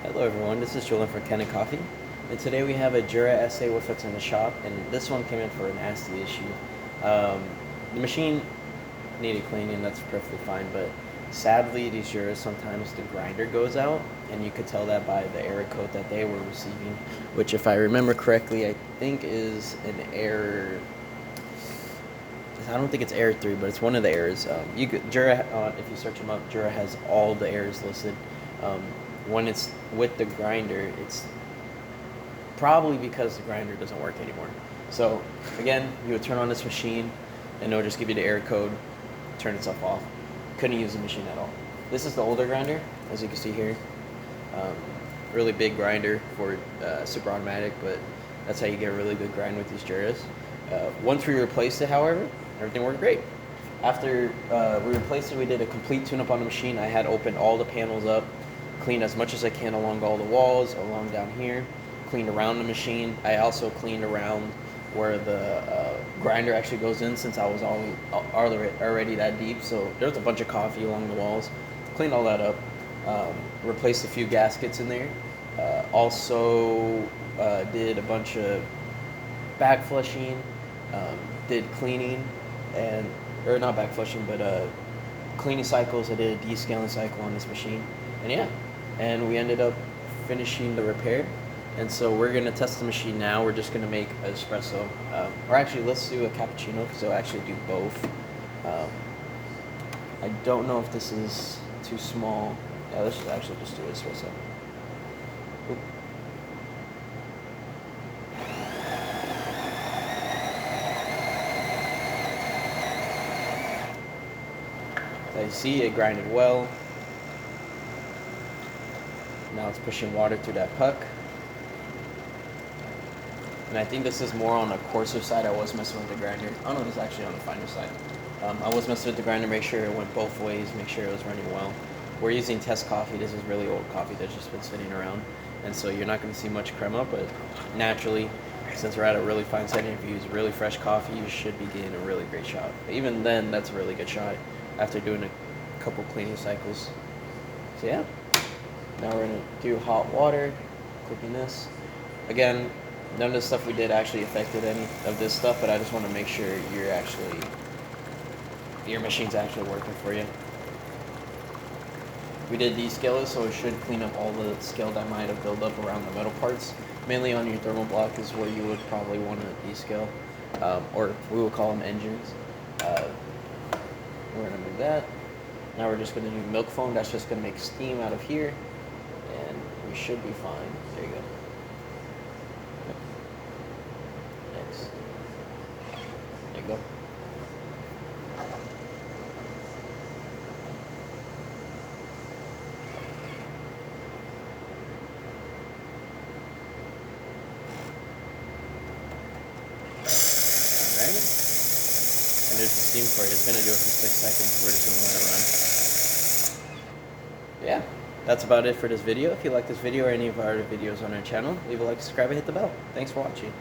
Hello everyone, this is Julian from Kanen Coffee, and today we have a Jura essay with us in the shop, and this one came in for a nasty issue. The machine needed cleaning, that's perfectly fine, but sadly these Juras, sometimes the grinder goes out, and you could tell that by the error code that they were receiving, which if I remember correctly, I think is an error. I don't think it's error 3, but it's one of the errors. Jura, if you search them up, Jura has all the errors listed. When it's with the grinder, it's probably because the grinder doesn't work anymore. So again, you would turn on this machine and it'll just give you the error code, turn itself off. Couldn't use the machine at all. This is the older grinder, as you can see here. Really big grinder for super automatic, but that's how you get a really good grind with these Juras. Once we replaced it, however, everything worked great. After we replaced it, we did a complete tune-up on the machine. I had opened all the panels up, cleaned as much as I can along all the walls, along down here, cleaned around the machine. I also cleaned around where the grinder actually goes in, since I was already that deep. So there's a bunch of coffee along the walls. Cleaned all that up, replaced a few gaskets in there. Also did a bunch of back flushing, did cleaning, or not back flushing, but cleaning cycles. I did a descaling cycle on this machine, and yeah, and we ended up finishing the repair. And so we're gonna test the machine now. We're just gonna make an espresso, or actually let's do a cappuccino, because I'll actually do both. I don't know if this is too small. Yeah, let's just actually just do espresso. Oop. As you see, it grinded well. Now it's pushing water through that puck. And I think this is more on the coarser side. I was messing with the grinder. Oh no, this is actually on the finer side. I was messing with the grinder, make sure it went both ways, make sure it was running well. We're using test coffee. This is really old coffee that's just been sitting around. And so you're not going to see much crema, but naturally, since we're at a really fine setting, if you use really fresh coffee, you should be getting a really great shot. Even then, that's a really good shot after doing a couple cleaning cycles. So yeah, now we're going to do hot water, clicking this. Again, none of the stuff we did actually affected any of this stuff, but I just want to make sure your machine's actually working for you. We did descale it, so it should clean up all the scale that might have built up around the metal parts. Mainly on your thermal block is where you would probably want to descale, or we would call them engines. We're going to move that. Now we're just going to do milk foam. That's just going to make steam out of here, and we should be fine. There you go. Next. There you go. Alright. And there's the steam for it. It's going to do it for 6 seconds. We're just going to let it run. Yeah, that's about it for this video. If you like this video or any of our other videos on our channel, leave a like, subscribe, and hit the bell. Thanks for watching.